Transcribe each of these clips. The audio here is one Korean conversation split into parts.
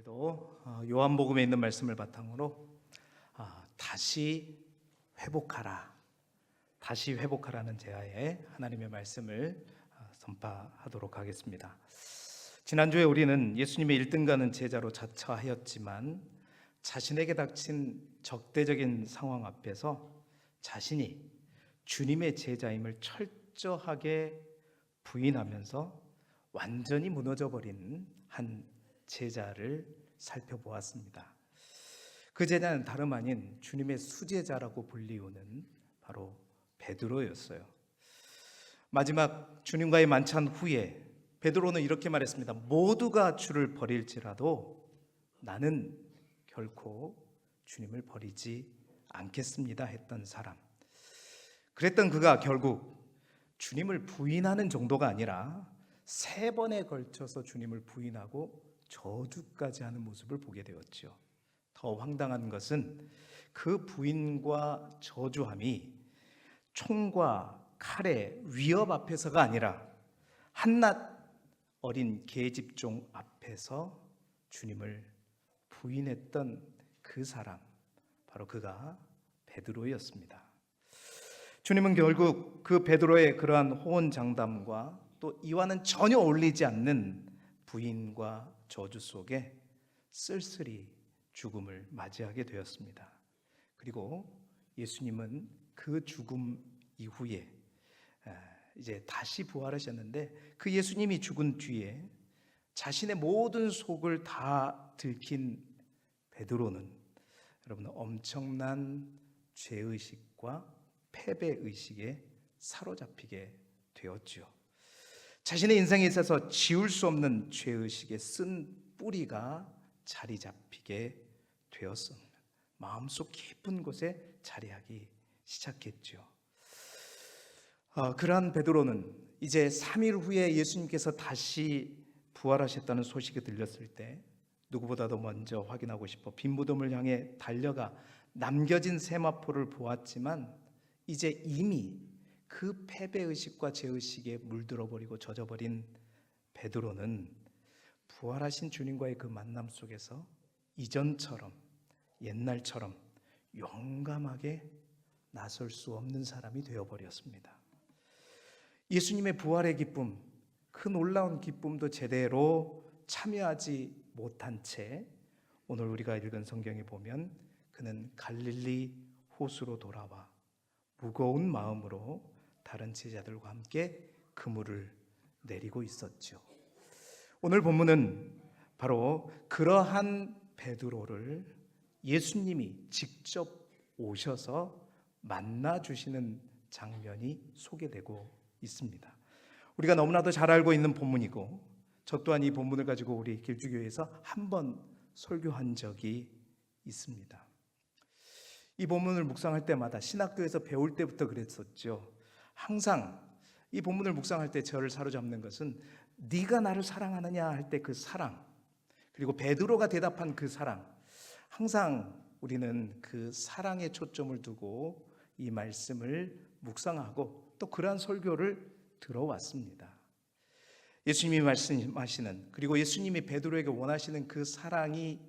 오늘도 요한복음에 있는 말씀을 바탕으로 다시 회복하라는 제하에 하나님의 말씀을 선포하도록 하겠습니다. 지난주에 우리는 예수님의 1등 가는 제자로 자처하였지만 자신에게 닥친 적대적인 상황 앞에서 자신이 주님의 제자임을 철저하게 부인하면서 완전히 무너져버린 한 제자를 살펴보았습니다. 그 제자는 다름 아닌 주님의 수제자라고 불리우는 바로 베드로였어요. 마지막 주님과의 만찬 후에 베드로는 이렇게 말했습니다. 모두가 주를 버릴지라도 나는 결코 주님을 버리지 않겠습니다 했던 사람. 그랬던 그가 결국 주님을 부인하는 정도가 아니라 3번에 걸쳐서 주님을 부인하고 저주까지 하는 모습을 보게 되었죠. 더 황당한 것은 그 부인과 저주함이 총과 칼의 위협 앞에서가 아니라 한낱 어린 계집종 앞에서 주님을 부인했던 그 사람, 바로 그가 베드로였습니다. 주님은 결국 그 베드로의 그러한 호언장담과 또 이와는 전혀 어울리지 않는 부인과 저주 속에 쓸쓸히 죽음을 맞이하게 되었습니다. 그리고 예수님은 그 죽음 이후에 이제 다시 부활하셨는데 그 예수님이 죽은 뒤에 자신의 모든 속을 다 들킨 베드로는 여러분 엄청난 죄의식과 패배의식에 사로잡히게 되었죠. 자신의 인생에 있어서 지울 수 없는 죄의식에 쓴 뿌리가 자리 잡히게 되었습니다. 마음속 깊은 곳에 자리하기 시작했죠. 그러한 베드로는 이제 3일 후에 예수님께서 다시 부활하셨다는 소식이 들렸을 때 누구보다도 먼저 확인하고 싶어 빈 무덤을 향해 달려가 남겨진 세마포를 보았지만 이제 이미 그 패배의식과 죄의식에 물들어버리고 젖어버린 베드로는 부활하신 주님과의 그 만남 속에서 이전처럼 옛날처럼 용감하게 나설 수 없는 사람이 되어버렸습니다. 예수님의 부활의 기쁨, 그 놀라운 기쁨도 제대로 참여하지 못한 채 오늘 우리가 읽은 성경에 보면 그는 갈릴리 호수로 돌아와 무거운 마음으로 다른 제자들과 함께 그물을 내리고 있었죠. 오늘 본문은 바로 그러한 베드로를 예수님이 직접 오셔서 만나 주시는 장면이 소개되고 있습니다. 우리가 너무나도 잘 알고 있는 본문이고 저 또한 이 본문을 가지고 우리 길주교회에서 한번 설교한 적이 있습니다. 이 본문을 묵상할 때마다 신학교에서 배울 때부터 그랬었죠. 항상 이 본문을 묵상할 때 저를 사로잡는 것은 네가 나를 사랑하느냐 할 때 그 사랑, 그리고 베드로가 대답한 그 사랑, 항상 우리는 그 사랑에 초점을 두고 이 말씀을 묵상하고 또 그러한 설교를 들어왔습니다. 예수님이 말씀하시는, 그리고 예수님이 베드로에게 원하시는 그 사랑이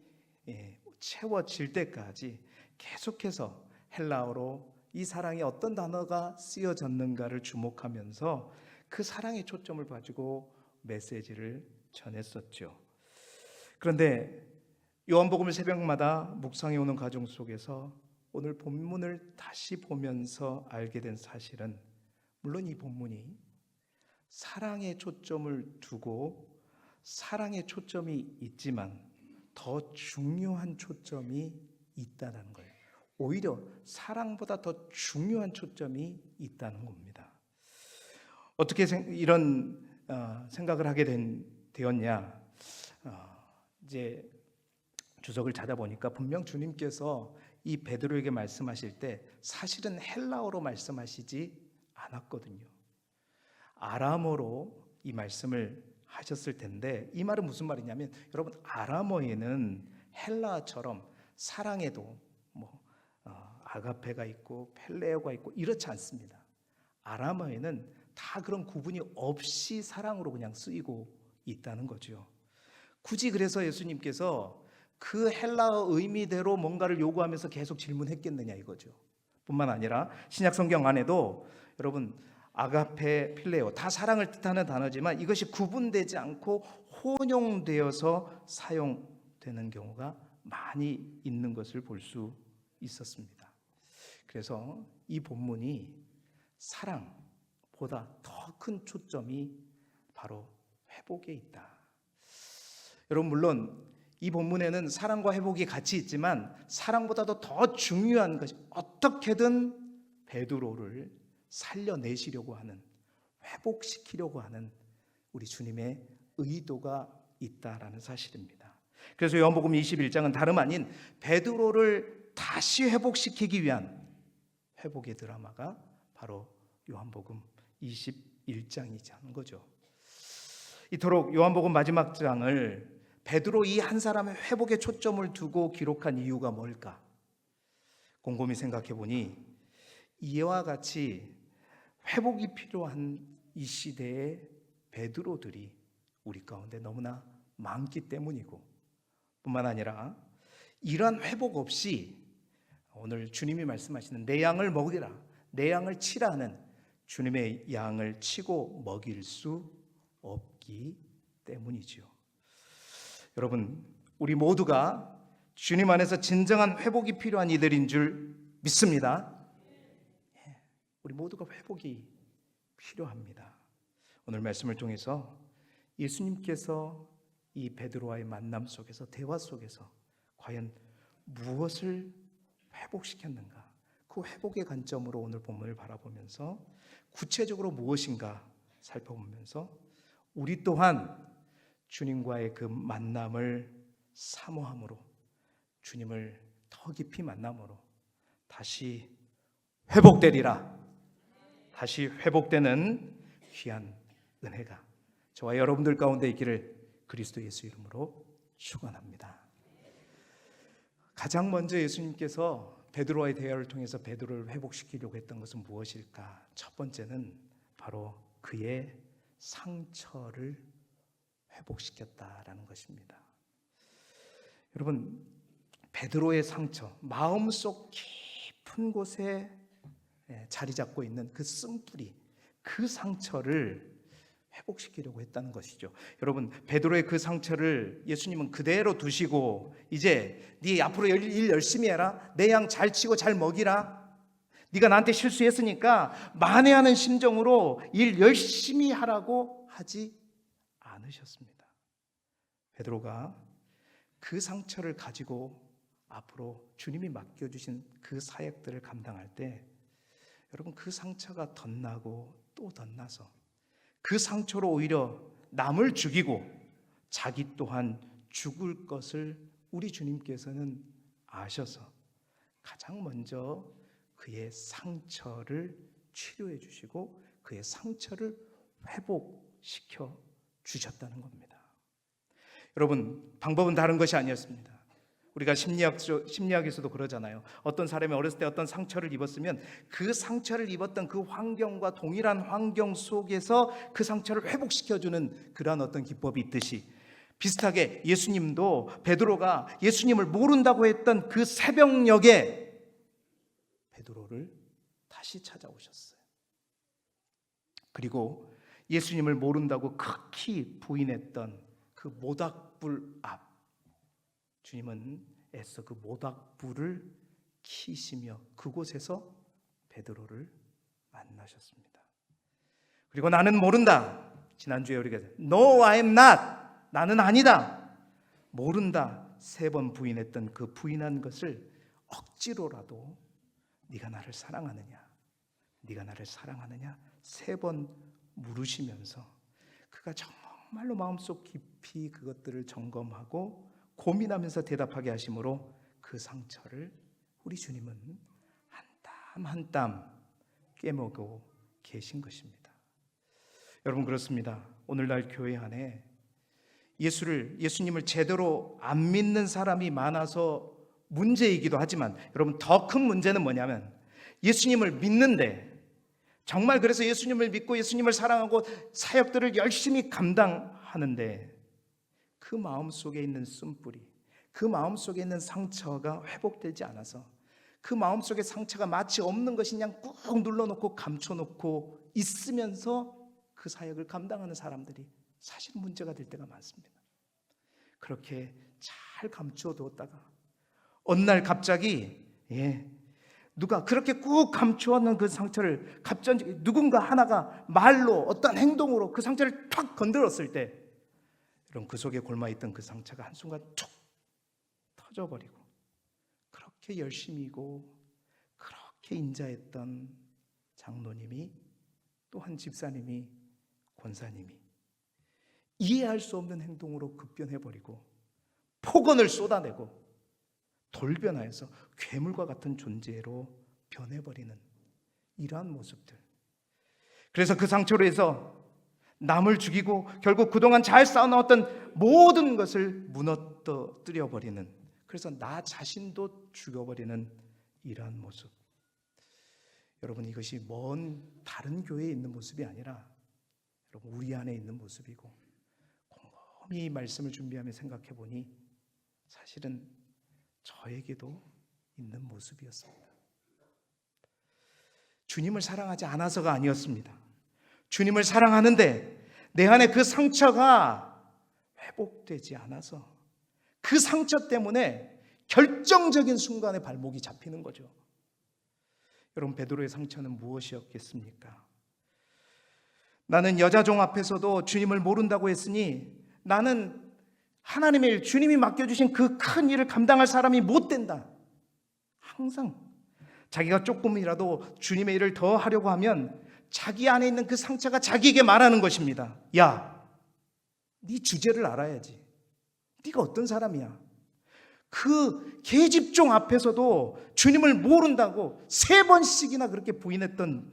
채워질 때까지 계속해서 헬라어로 이 사랑에 어떤 단어가 쓰여졌는가를 주목하면서 그 사랑의 초점을 가지고 메시지를 전했었죠. 그런데 요한복음을 새벽마다 묵상해 오는 과정 속에서 오늘 본문을 다시 보면서 알게 된 사실은, 물론 이 본문이 사랑에 초점을 두고 사랑의 초점이 있지만 더 중요한 초점이 있다는 거예요. 오히려 사랑보다 더 중요한 초점이 있다는 겁니다. 어떻게 이런 생각을 하게 되었냐? 이제 주석을 찾아보니까 분명 주님께서 이 베드로에게 말씀하실 때 사실은 헬라어로 말씀하시지 않았거든요. 아람어로 이 말씀을 하셨을 텐데, 이 말은 무슨 말이냐면, 여러분 아람어에는 헬라처럼 사랑에도 아가페가 있고 펠레오가 있고 이렇지 않습니다. 아람어에는 다 그런 구분이 없이 사랑으로 그냥 쓰이고 있다는 거죠. 굳이 그래서 예수님께서 그 헬라어 의미대로 뭔가를 요구하면서 계속 질문했겠느냐 이거죠. 뿐만 아니라 신약 성경 안에도 여러분 아가페, 필레오 다 사랑을 뜻하는 단어지만 이것이 구분되지 않고 혼용되어서 사용되는 경우가 많이 있는 것을 볼 수 있었습니다. 그래서 이 본문이 사랑보다 더 큰 초점이 바로 회복에 있다. 여러분 물론 이 본문에는 사랑과 회복이 같이 있지만 사랑보다도 더 중요한 것이 어떻게든 베드로를 살려내시려고 하는, 회복시키려고 하는 우리 주님의 의도가 있다라는 사실입니다. 그래서 요한복음 21장은 다름 아닌 베드로를 다시 회복시키기 위한 회복의 드라마가 바로 요한복음 21장이자는 거죠. 이토록 요한복음 마지막 장을 베드로 이 한 사람의 회복에 초점을 두고 기록한 이유가 뭘까? 곰곰이 생각해 보니 이와 같이 회복이 필요한 이 시대의 베드로들이 우리 가운데 너무나 많기 때문이고, 뿐만 아니라 이러한 회복 없이 오늘 주님이 말씀하시는 내 양을 먹이라, 내 양을 치라 하는 주님의 양을 치고 먹일 수 없기 때문이지요. 여러분 우리 모두가 주님 안에서 진정한 회복이 필요한 이들인 줄 믿습니다. 우리 모두가 회복이 필요합니다. 오늘 말씀을 통해서 예수님께서 이 베드로와의 만남 속에서, 대화 속에서 과연 무엇을 회복시켰는가, 그 회복의 관점으로 오늘 본문을 바라보면서 구체적으로 무엇인가 살펴보면서 우리 또한 주님과의 그 만남을 사모함으로, 주님을 더 깊이 만남으로 다시 회복되리라, 다시 회복되는 귀한 은혜가 저와 여러분들 가운데 있기를 그리스도 예수 이름으로 축원합니다. 가장 먼저 예수님께서 베드로와의 대화를 통해서 베드로를 회복시키려고 했던 것은 무엇일까? 첫 번째는 바로 그의 상처를 회복시켰다라는 것입니다. 여러분 베드로의 상처, 마음속 깊은 곳에 자리 잡고 있는 그 쓴뿌리, 그 상처를 회복시키려고 했다는 것이죠. 여러분 베드로의 그 상처를 예수님은 그대로 두시고 이제 네 앞으로 일 열심히 해라, 내 양 잘 치고 잘 먹이라, 네가 나한테 실수했으니까 만회하는 심정으로 일 열심히 하라고 하지 않으셨습니다. 베드로가 그 상처를 가지고 앞으로 주님이 맡겨주신 그 사역들을 감당할 때 여러분 그 상처가 덧나고 또 덧나서 그 상처로 오히려 남을 죽이고 자기 또한 죽을 것을 우리 주님께서는 아셔서 가장 먼저 그의 상처를 치료해 주시고 그의 상처를 회복시켜 주셨다는 겁니다. 여러분 방법은 다른 것이 아니었습니다. 우리가 심리학에서도 그러잖아요. 어떤 사람이 어렸을 때 어떤 상처를 입었으면 그 상처를 입었던 그 환경과 동일한 환경 속에서 그 상처를 회복시켜주는 그러한 어떤 기법이 있듯이, 비슷하게 예수님도 베드로가 예수님을 모른다고 했던 그 새벽녘에 베드로를 다시 찾아오셨어요. 그리고 예수님을 모른다고 극히 부인했던 그 모닥불 앞, 주님은 애써 그 모닥불을 키시며 그곳에서 베드로를 만나셨습니다. 그리고 나는 모른다, 지난주에 우리가 No, I am not, 나는 아니다, 모른다 3번 부인했던 그 부인한 것을 억지로라도 네가 나를 사랑하느냐, 네가 나를 사랑하느냐 3번 물으시면서 그가 정말로 마음속 깊이 그것들을 점검하고 고민하면서 대답하게 하심으로 그 상처를 우리 주님은 한 땀 한 땀 깨먹고 계신 것입니다. 여러분 그렇습니다. 오늘날 교회 안에 예수님을 제대로 안 믿는 사람이 많아서 문제이기도 하지만 여러분 더 큰 문제는 뭐냐면 예수님을 믿는데, 정말 그래서 예수님을 믿고 예수님을 사랑하고 사역들을 열심히 감당하는데 그 마음속에 있는 쓴뿌리, 그 마음속에 있는 상처가 회복되지 않아서 그 마음속에 상처가 마치 없는 것이 그냥 꾹 눌러놓고 감춰놓고 있으면서 그 사역을 감당하는 사람들이 사실 문제가 될 때가 많습니다. 그렇게 잘 감춰두었다가 어느 날 갑자기 누가 그렇게 꾹 감추었는 그 상처를 갑자기 누군가 하나가 말로 어떤 행동으로 그 상처를 탁 건드렸을 때 여러분 그 속에 골마있던 그 상처가 한순간 툭 터져버리고 그렇게 열심히고 그렇게 인자했던 장로님이 또 한 집사님이 권사님이 이해할 수 없는 행동으로 급변해버리고 폭언을 쏟아내고 돌변하여서 괴물과 같은 존재로 변해버리는 이러한 모습들. 그래서 그 상처로 해서 남을 죽이고 결국 그동안 잘 쌓아놓았던 모든 것을 무너뜨려버리는, 그래서 나 자신도 죽여버리는 이러한 모습. 여러분, 이것이 먼 다른 교회에 있는 모습이 아니라 여러분 우리 안에 있는 모습이고, 곰곰이 이 말씀을 준비하며 생각해 보니 사실은 저에게도 있는 모습이었습니다. 주님을 사랑하지 않아서가 아니었습니다. 주님을 사랑하는데 내 안에 그 상처가 회복되지 않아서 그 상처 때문에 결정적인 순간에 발목이 잡히는 거죠. 여러분, 베드로의 상처는 무엇이었겠습니까? 나는 여자종 앞에서도 주님을 모른다고 했으니 나는 하나님의 일, 주님이 맡겨주신 그 큰 일을 감당할 사람이 못 된다. 항상 자기가 조금이라도 주님의 일을 더 하려고 하면 자기 안에 있는 그 상처가 자기에게 말하는 것입니다. 야, 네 주제를 알아야지. 네가 어떤 사람이야. 그 계집종 앞에서도 주님을 모른다고 3번씩이나 그렇게 부인했던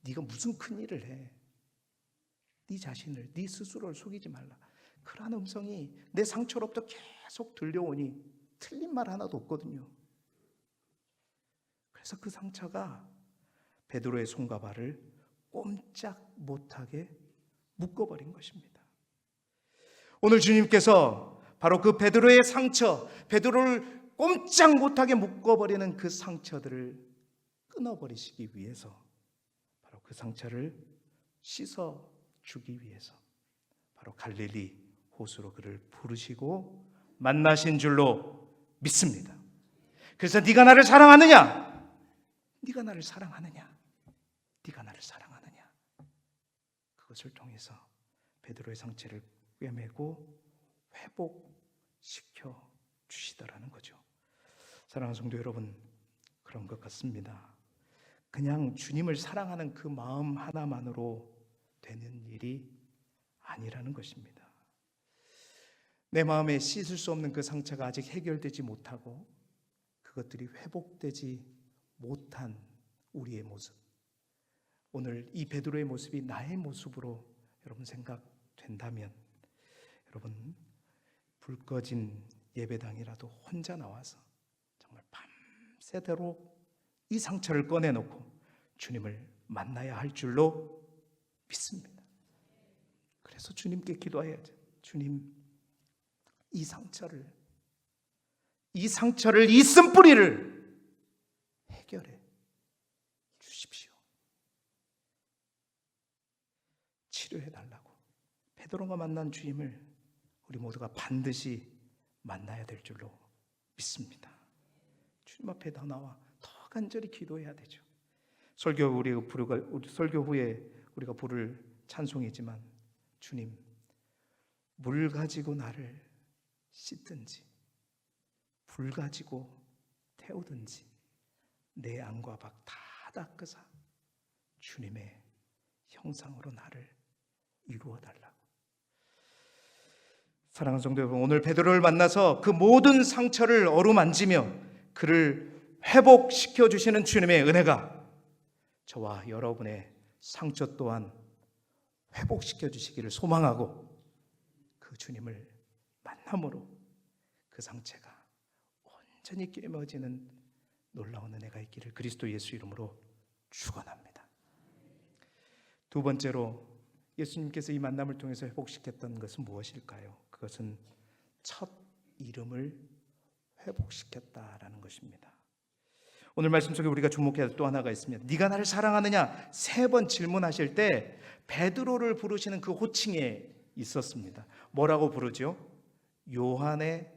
네가 무슨 큰 일을 해. 네 자신을, 네 스스로를 속이지 말라. 그러한 음성이 내 상처로부터 계속 들려오니 틀린 말 하나도 없거든요. 그래서 그 상처가 베드로의 손과 발을 꼼짝 못하게 묶어버린 것입니다. 오늘 주님께서 바로 그 베드로의 상처, 베드로를 꼼짝 못하게 묶어버리는 그 상처들을 끊어버리시기 위해서, 바로 그 상처를 씻어주기 위해서 바로 갈릴리 호수로 그를 부르시고 만나신 줄로 믿습니다. 그래서 네가 나를 사랑하느냐? 네가 나를 사랑하느냐? 네가 나를 사랑하느냐? 그것을 통해서 베드로의 상처를 꿰매고 회복시켜 주시더라는 거죠. 사랑하는 성도 여러분, 그런 것 같습니다. 그냥 주님을 사랑하는 그 마음 하나만으로 되는 일이 아니라는 것입니다. 내 마음에 씻을 수 없는 그 상처가 아직 해결되지 못하고 그것들이 회복되지 못한 우리의 모습, 오늘 이 베드로의 모습이 나의 모습으로 여러분 생각된다면, 여러분 불 꺼진 예배당이라도 혼자 나와서 정말 밤새도록 이 상처를 꺼내놓고 주님을 만나야 할 줄로 믿습니다. 그래서 주님께 기도해야죠. 주님, 이 상처를, 이 쓴뿌리를 해결해 주십시오. 치료해 달라고. 베드로가 만난 주님을 우리 모두가 반드시 만나야 될 줄로 믿습니다. 주님 앞에 더 나와 더 간절히 기도해야 되죠. 설교 후에 우리가 부를 찬송이지만, 주님, 물 가지고 나를 씻든지 불 가지고 태우든지 내 안과 밖 다 닦으사 주님의 형상으로 나를 이루어 달라고. 사랑하는 성도 여러분, 오늘 베드로를 만나서 그 모든 상처를 어루만지며 그를 회복시켜 주시는 주님의 은혜가 저와 여러분의 상처 또한 회복시켜 주시기를 소망하고, 그 주님을 만남으로 그 상처가 온전히 깨어지는 놀라운 은혜가 있기를 그리스도 예수 이름으로 축원합니다. 두 번째로 예수님께서 이 만남을 통해서 회복시켰던 것은 무엇일까요? 그것은 첫 이름을 회복시켰다라는 것입니다. 오늘 말씀 속에 우리가 주목해야 할 또 하나가 있습니다. 네가 나를 사랑하느냐 3번 질문하실 때 베드로를 부르시는 그 호칭에 있었습니다. 뭐라고 부르죠? 요한의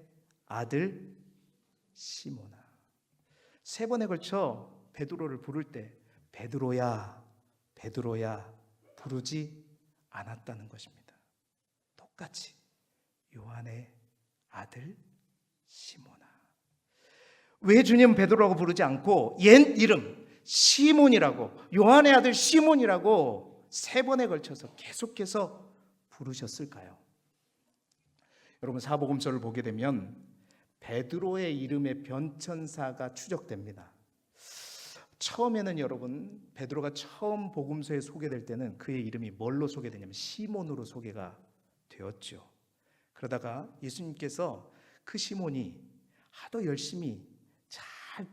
아들 시몬아. 3번에 걸쳐 베드로를 부를 때 베드로야, 베드로야 부르지 않았다는 것입니다. 똑같이 요한의 아들 시몬아. 왜 주님 베드로라고 부르지 않고 옛 이름 시몬이라고, 요한의 아들 시몬이라고 3번에 걸쳐서 계속해서 부르셨을까요? 여러분, 사복음서를 보게 되면 베드로의 이름의 변천사가 추적됩니다. 처음에는 여러분, 베드로가 처음 복음서에 소개될 때는 그의 이름이 뭘로 소개되냐면 시몬으로 소개가 되었죠. 그러다가 예수님께서 그 시몬이 하도 열심히 잘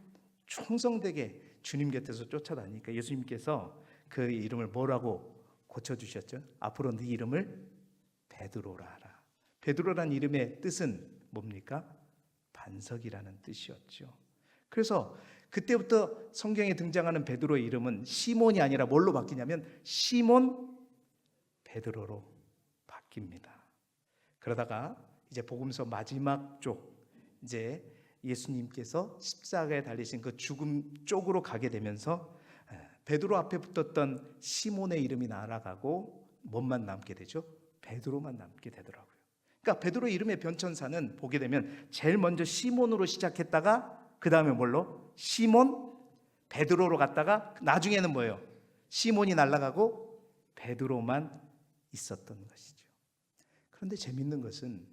충성되게 주님 곁에서 쫓아다니니까 예수님께서 그 이름을 뭐라고 고쳐주셨죠? 앞으로 네 이름을 베드로라 하라. 베드로라는 이름의 뜻은 뭡니까? 반석이라는 뜻이었죠. 그래서 그때부터 성경에 등장하는 베드로의 이름은 시몬이 아니라 뭘로 바뀌냐면 시몬 베드로로 바뀝니다. 그러다가 이제 복음서 마지막 쪽, 이제 예수님께서 십자가에 달리신 그 죽음 쪽으로 가게 되면서 베드로 앞에 붙었던 시몬의 이름이 날아가고 뭐만 남게 되죠? 베드로만 남게 되더라고요. 그러니까 베드로의 이름의 변천사는 보게 되면 제일 먼저 시몬으로 시작했다가 그 다음에 뭘로? 시몬 베드로로 갔다가 나중에는 뭐예요? 시몬이 날아가고 베드로만 있었던 것이죠. 그런데 재밌는 것은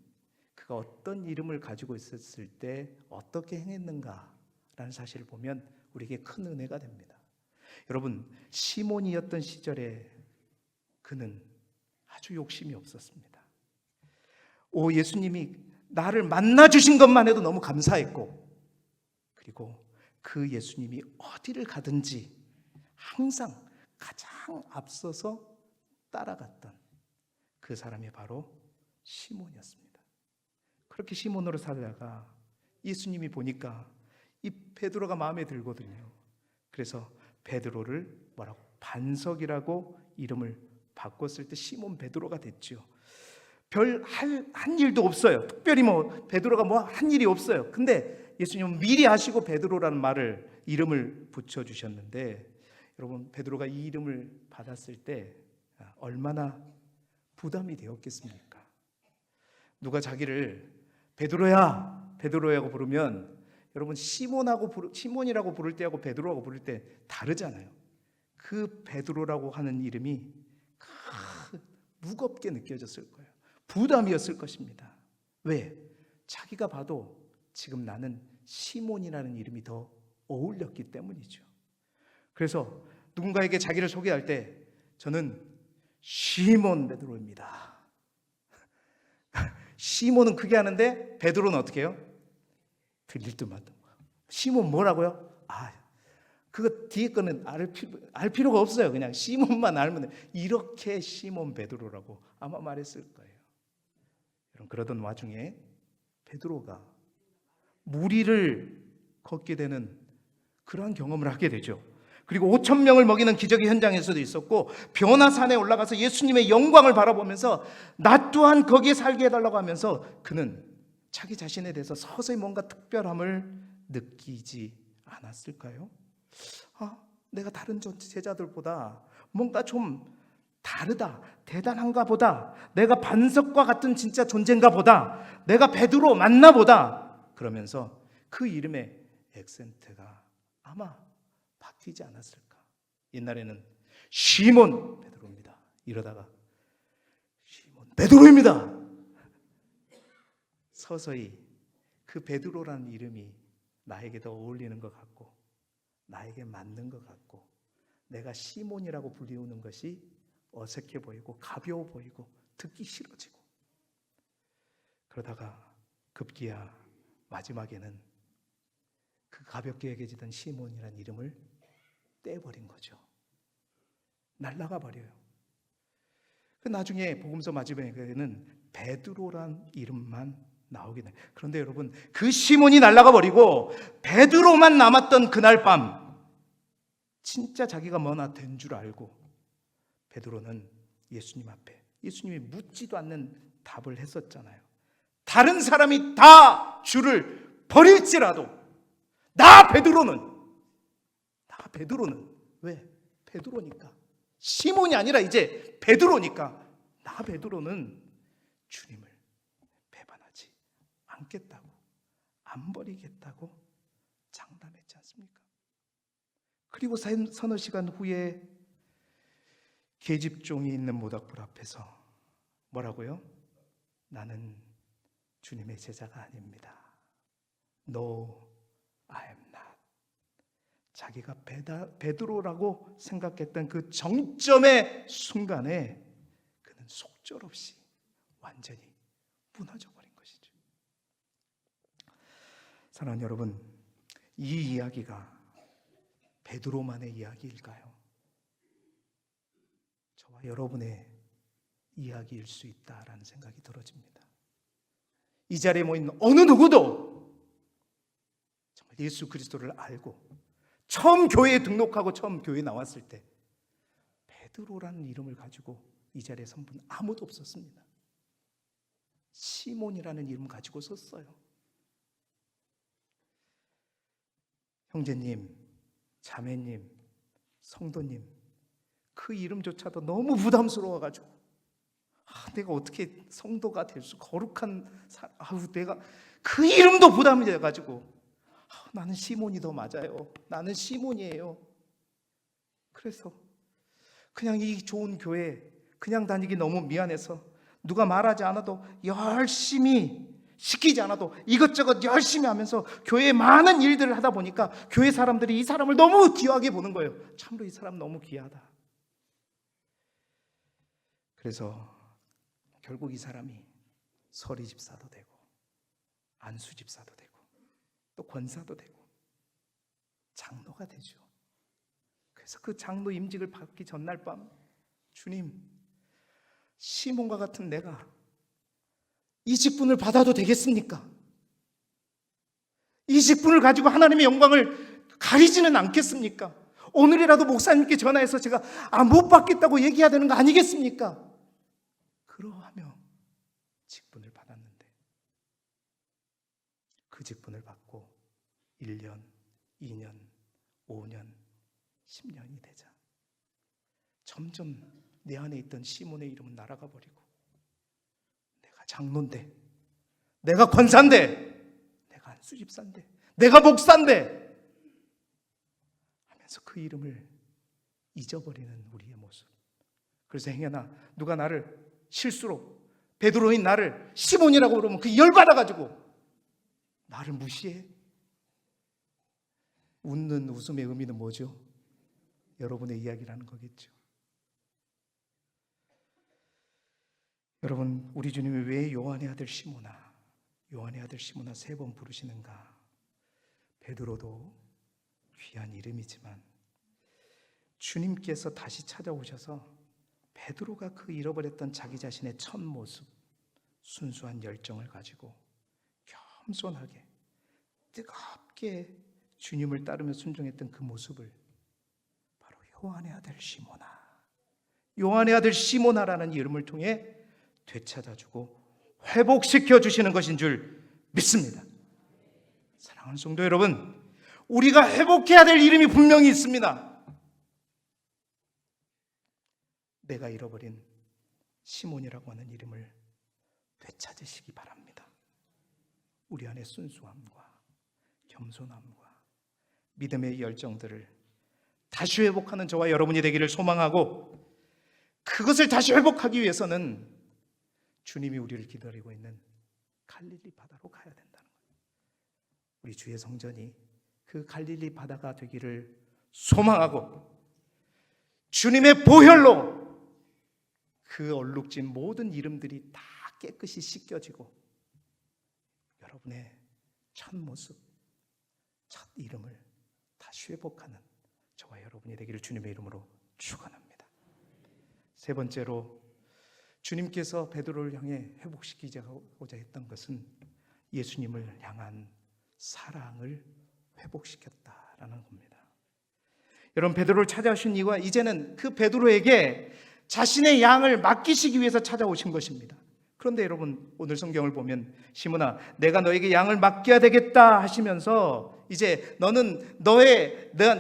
그가 어떤 이름을 가지고 있었을 때 어떻게 행했는가라는 사실을 보면 우리에게 큰 은혜가 됩니다. 여러분, 시몬이었던 시절에 그는 아주 욕심이 없었습니다. 예수님이 나를 만나주신 것만 해도 너무 감사했고, 그리고 그 예수님이 어디를 가든지 항상 가장 앞서서 따라갔던 그 사람이 바로 시몬이었습니다. 그렇게 시몬으로 살다가 예수님이 보니까 이 베드로가 마음에 들거든요. 그래서 베드로를 뭐라고? 반석이라고 이름을 바꿨을 때 시몬 베드로가 됐죠. 별 한 일도 없어요. 특별히 베드로가 한 일이 없어요. 근데 예수님은 미리 하시고 베드로라는 이름을 붙여주셨는데, 여러분, 베드로가 이 이름을 받았을 때 얼마나 부담이 되었겠습니까? 누가 자기를 베드로야, 베드로야고 부르면 여러분 시몬이라고 부를 때하고 베드로라고 부를 때 다르잖아요. 그 베드로라고 하는 이름이 무겁게 느껴졌을 거예요. 부담이었을 것입니다. 왜? 자기가 봐도 지금 나는 시몬이라는 이름이 더 어울렸기 때문이죠. 그래서 누군가에게 자기를 소개할 때 저는 시몬 베드로입니다. 시몬은 크게 하는데 베드로는 어떻게 해요? 들릴 듯만. 시몬 뭐라고요? 그거 뒤에 거는 알 필요가 없어요. 그냥 시몬만 알면 돼. 이렇게 시몬 베드로라고 아마 말했을 거예요. 여러분, 그러던 와중에 베드로가 무리를 걷게 되는 그러한 경험을 하게 되죠. 그리고 5,000명을 먹이는 기적의 현장에서도 있었고, 변화산에 올라가서 예수님의 영광을 바라보면서 나 또한 거기에 살게 해달라고 하면서 그는 자기 자신에 대해서 서서히 뭔가 특별함을 느끼지 않았을까요? 내가 다른 제자들보다 뭔가 좀 다르다, 대단한가 보다, 내가 반석과 같은 진짜 존재인가 보다, 내가 베드로 맞나 보다, 그러면서 그 이름의 액센트가 아마 바뀌지 않았을까. 옛날에는 시몬 베드로입니다, 이러다가 시몬 베드로입니다. 서서히 그 베드로라는 이름이 나에게 더 어울리는 것 같고, 나에게 맞는 것 같고, 내가 시몬이라고 불리우는 것이 어색해 보이고 가벼워 보이고 듣기 싫어지고, 그러다가 급기야 마지막에는 그 가볍게 여겨지던 시몬이라는 이름을 떼버린 거죠. 날아가 버려요. 나중에 복음서 마지막에는 베드로란 이름만 나오게 돼. 그런데 여러분, 그 시몬이 날아가 버리고 베드로만 남았던 그날 밤, 진짜 자기가 뭐나 된 줄 알고 베드로는 예수님 앞에, 예수님이 묻지도 않는 답을 했었잖아요. 다른 사람이 다 주를 버릴지라도 나 베드로는 왜? 베드로니까. 시몬이 아니라 이제 베드로니까 나 베드로는 주님을 배반하지 않겠다고, 안 버리겠다고 장담했지 않습니까? 그리고 서너 시간 후에 계집종이 있는 모닥불 앞에서 뭐라고요? 나는 주님의 제자가 아닙니다. No, I am not. 자기가 베드로라고 생각했던 그 정점의 순간에 그는 속절없이 완전히 무너져 버린 것이죠. 사랑하는 여러분, 이 이야기가 베드로만의 이야기일까요? 저와 여러분의 이야기일 수 있다라는 생각이 들어집니다. 이 자리에 모인 어느 누구도 정말 예수 그리스도를 알고 처음 교회에 등록하고 처음 교회에 나왔을 때 베드로라는 이름을 가지고 이 자리에 선 분 아무도 없었습니다. 시몬이라는 이름 가지고 섰어요. 형제님, 자매님, 성도님, 그 이름조차도 너무 부담스러워가지고 내가 어떻게 성도가 될 수, 거룩한 내가 그 이름도 부담이 돼가지고 나는 시몬이 더 맞아요. 나는 시몬이에요. 그래서 그냥 이 좋은 교회 그냥 다니기 너무 미안해서 누가 말하지 않아도 열심히 시키지 않아도 이것저것 열심히 하면서 교회에 많은 일들을 하다 보니까 교회 사람들이 이 사람을 너무 귀하게 보는 거예요. 참으로 이 사람 너무 귀하다. 그래서 결국 이 사람이 서리 집사도 되고 안수 집사도 되고 또 권사도 되고 장로가 되죠. 그래서 그 장로 임직을 받기 전날 밤, 주님, 시몬과 같은 내가 이 직분을 받아도 되겠습니까? 이 직분을 가지고 하나님의 영광을 가리지는 않겠습니까? 오늘이라도 목사님께 전화해서 제가 못 받겠다고 얘기해야 되는 거 아니겠습니까? 그러하며 직분을 받았는데 그 직분을 받고 1년, 2년, 5년, 10년이 되자 점점 내 안에 있던 시몬의 이름은 날아가 버리고 내가 장로인데, 내가 권사인데, 내가 안수집사인데, 내가 목사인데 하면서 그 이름을 잊어버리는 우리의 모습. 그래서 행여나 누가 나를 실수로 베드로인 나를 시몬이라고 그러면 그 열받아가지고 나를 무시해? 웃는 웃음의 의미는 뭐죠? 여러분의 이야기라는 거겠죠. 여러분, 우리 주님이 왜 요한의 아들 시몬아, 요한의 아들 시몬아 3번 부르시는가? 베드로도 귀한 이름이지만 주님께서 다시 찾아오셔서 베드로가 그 잃어버렸던 자기 자신의 첫 모습, 순수한 열정을 가지고 겸손하게 뜨겁게 주님을 따르며 순종했던 그 모습을 바로 요한의 아들 시몬아, 요한의 아들 시몬아라는 이름을 통해 되찾아주고 회복시켜 주시는 것인 줄 믿습니다. 사랑하는 성도 여러분, 우리가 회복해야 될 이름이 분명히 있습니다. 내가 잃어버린 시몬이라고 하는 이름을 되찾으시기 바랍니다. 우리 안에 순수함과 겸손함과 믿음의 열정들을 다시 회복하는 저와 여러분이 되기를 소망하고, 그것을 다시 회복하기 위해서는 주님이 우리를 기다리고 있는 갈릴리 바다로 가야 된다는 거예요. 우리 주의 성전이 그 갈릴리 바다가 되기를 소망하고, 주님의 보혈로 그 얼룩진 모든 이름들이 다 깨끗이 씻겨지고 여러분의 첫 모습, 첫 이름을 다시 회복하는 저와 여러분이 되기를 주님의 이름으로 축원합니다. 3번째로 주님께서 베드로를 향해 회복시키고자 했던 것은 예수님을 향한 사랑을 회복시켰다라는 겁니다. 여러분, 베드로를 찾아오신 이유가 이제는 그 베드로에게 자신의 양을 맡기시기 위해서 찾아오신 것입니다. 그런데 여러분, 오늘 성경을 보면 시몬아, 내가 너에게 양을 맡겨야 되겠다 하시면서 이제 너는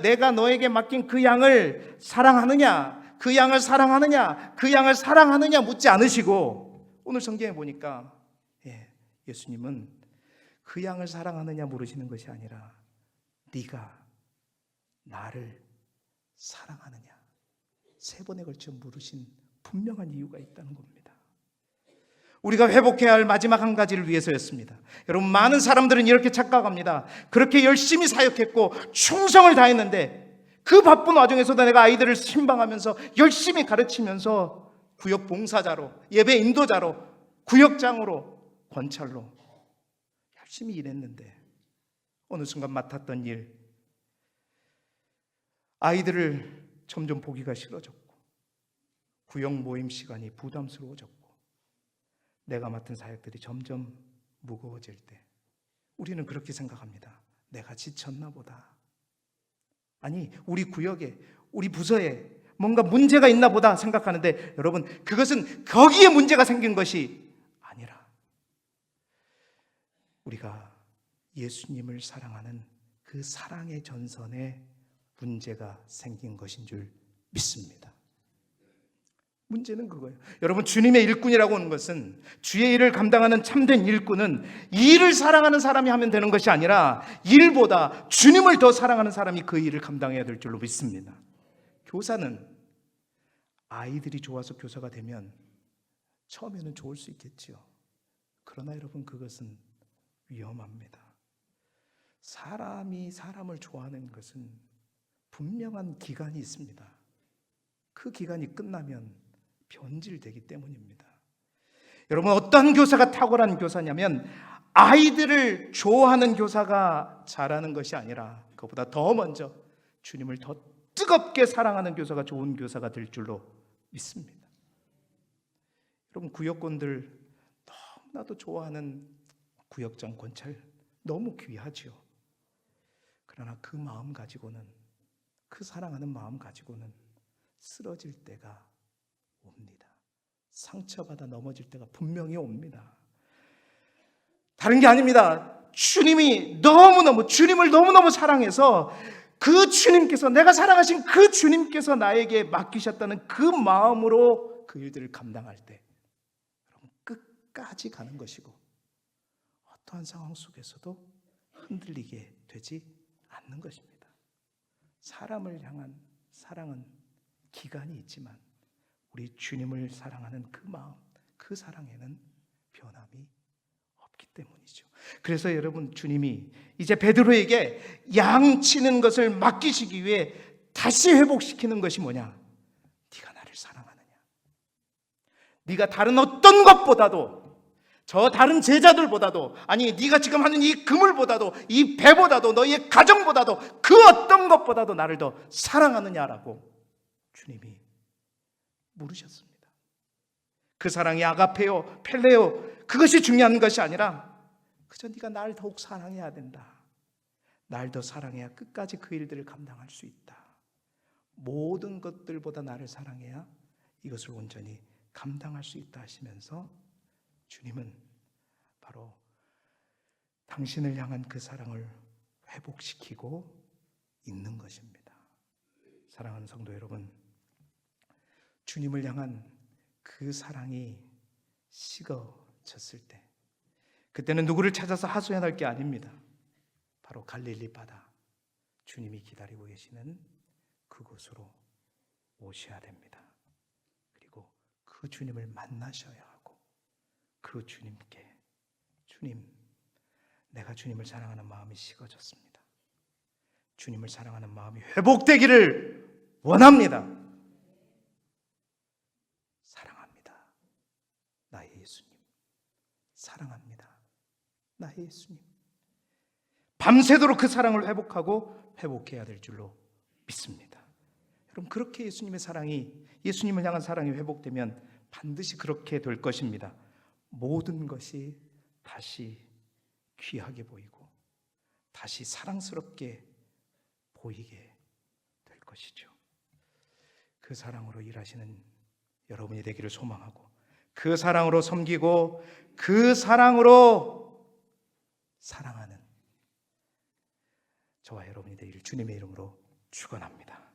내가 너에게 맡긴 그 양을 사랑하느냐, 그 양을 사랑하느냐, 그 양을 사랑하느냐 묻지 않으시고, 오늘 성경에 보니까 예수님은 그 양을 사랑하느냐 물으시는 것이 아니라 네가 나를 사랑하느냐, 3번에 걸쳐 물으신 분명한 이유가 있다는 겁니다. 우리가 회복해야 할 마지막 한 가지를 위해서였습니다. 여러분, 많은 사람들은 이렇게 착각합니다. 그렇게 열심히 사역했고 충성을 다했는데 그 바쁜 와중에서도 내가 아이들을 신방하면서 열심히 가르치면서 구역 봉사자로, 예배 인도자로, 구역장으로, 권찰로 열심히 일했는데 어느 순간 맡았던 일, 아이들을 점점 보기가 싫어졌고 구역 모임 시간이 부담스러워졌고 내가 맡은 사역들이 점점 무거워질 때 우리는 그렇게 생각합니다. 내가 지쳤나 보다. 아니, 우리 구역에, 우리 부서에 뭔가 문제가 있나 보다 생각하는데 여러분, 그것은 거기에 문제가 생긴 것이 아니라 우리가 예수님을 사랑하는 그 사랑의 전선에 문제가 생긴 것인 줄 믿습니다. 문제는 그거예요. 여러분, 주님의 일꾼이라고 하는 것은, 주의 일을 감당하는 참된 일꾼은 이 일을 사랑하는 사람이 하면 되는 것이 아니라 일보다 주님을 더 사랑하는 사람이 그 일을 감당해야 될 줄로 믿습니다. 교사는 아이들이 좋아서 교사가 되면 처음에는 좋을 수 있겠지요. 그러나 여러분, 그것은 위험합니다. 사람이 사람을 좋아하는 것은 분명한 기간이 있습니다. 그 기간이 끝나면 변질되기 때문입니다. 여러분, 어떤 교사가 탁월한 교사냐면 아이들을 좋아하는 교사가 잘하는 것이 아니라 그것보다 더 먼저 주님을 더 뜨겁게 사랑하는 교사가 좋은 교사가 될 줄로 믿습니다. 여러분, 구역권들 너무나도 좋아하는 구역장, 권찰 너무 귀하죠. 그러나 그 마음 가지고는, 그 사랑하는 마음 가지고는 쓰러질 때가 옵니다. 상처받아 넘어질 때가 분명히 옵니다. 다른 게 아닙니다. 주님을 너무너무 사랑해서 그 주님께서, 내가 사랑하신 그 주님께서 나에게 맡기셨다는 그 마음으로 그 일들을 감당할 때 여러분, 끝까지 가는 것이고 어떠한 상황 속에서도 흔들리게 되지 않는 것입니다. 사람을 향한 사랑은 기간이 있지만 우리 주님을 사랑하는 그 마음, 그 사랑에는 변함이 없기 때문이죠. 그래서 여러분, 주님이 이제 베드로에게 양치는 것을 맡기시기 위해 다시 회복시키는 것이 뭐냐? 네가 나를 사랑하느냐? 네가 다른 어떤 것보다도, 저 다른 제자들보다도, 아니 네가 지금 하는 이 그물보다도, 이 배보다도, 너의 가정보다도, 그 어떤 것보다도 나를 더 사랑하느냐라고 주님이 물으셨습니다. 그 사랑이 아가페요, 펠레요, 그것이 중요한 것이 아니라 그저 네가 나를 더욱 사랑해야 된다. 날 더 사랑해야 끝까지 그 일들을 감당할 수 있다. 모든 것들보다 나를 사랑해야 이것을 온전히 감당할 수 있다 하시면서 주님은 바로 당신을 향한 그 사랑을 회복시키고 있는 것입니다. 사랑하는 성도 여러분, 주님을 향한 그 사랑이 식어졌을 때, 그때는 누구를 찾아서 하소연할 게 아닙니다. 바로 갈릴리 바다, 주님이 기다리고 계시는 그곳으로 오셔야 됩니다. 그리고 그 주님을 만나셔야 하고, 그 주님께, 주님, 내가 주님을 사랑하는 마음이 식어졌습니다. 주님을 사랑하는 마음이 회복되기를 원합니다. 사랑합니다, 나의 예수님. 사랑합니다, 나의 예수님. 밤새도록 그 사랑을 회복해야 될 줄로 믿습니다. 여러분, 그렇게 예수님의 사랑이, 예수님을 향한 사랑이 회복되면 반드시 그렇게 될 것입니다. 모든 것이 다시 귀하게 보이고 다시 사랑스럽게 보이게 될 것이죠. 그 사랑으로 일하시는 여러분이 되기를 소망하고, 그 사랑으로 섬기고, 그 사랑으로 사랑하는 저와 여러분이 되기를 주님의 이름으로 축원합니다.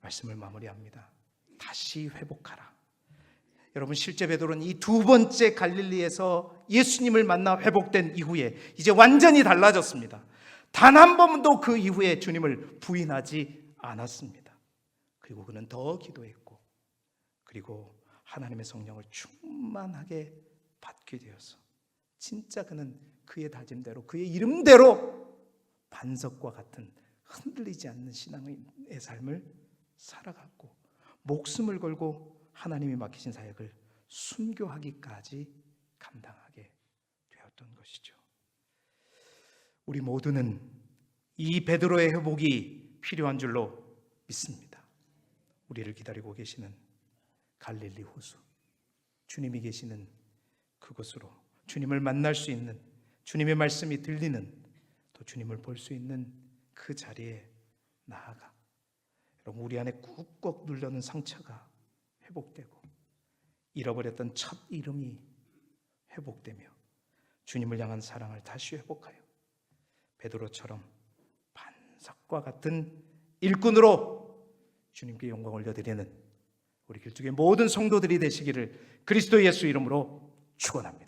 말씀을 마무리합니다. 다시 회복하라. 여러분, 실제 베드로는 이 두 번째 갈릴리에서 예수님을 만나 회복된 이후에 이제 완전히 달라졌습니다. 단 한 번도 그 이후에 주님을 부인하지 않았습니다. 그리고 그는 더 기도했고, 그리고 하나님의 성령을 충만하게 받게 되어서 진짜 그는 그의 다짐대로, 그의 이름대로 반석과 같은 흔들리지 않는 신앙의 삶을 살아갔고, 목숨을 걸고 하나님이 맡기신 사역을 순교하기까지 감당하게 되었던 것이죠. 우리 모두는 이 베드로의 회복이 필요한 줄로 믿습니다. 우리를 기다리고 계시는 갈릴리 호수, 주님이 계시는 그곳으로 주님을 만날 수 있는, 주님의 말씀이 들리는, 또 주님을 볼 수 있는 그 자리에 나아가 여러분, 우리 안에 꾹꾹 눌려는 상처가 회복되고, 잃어버렸던 첫 이름이 회복되며, 주님을 향한 사랑을 다시 회복하여 베드로처럼 반석과 같은 일꾼으로 주님께 영광 올려드리는 우리 길쭉의 모든 성도들이 되시기를 그리스도 예수 이름으로 축원합니다.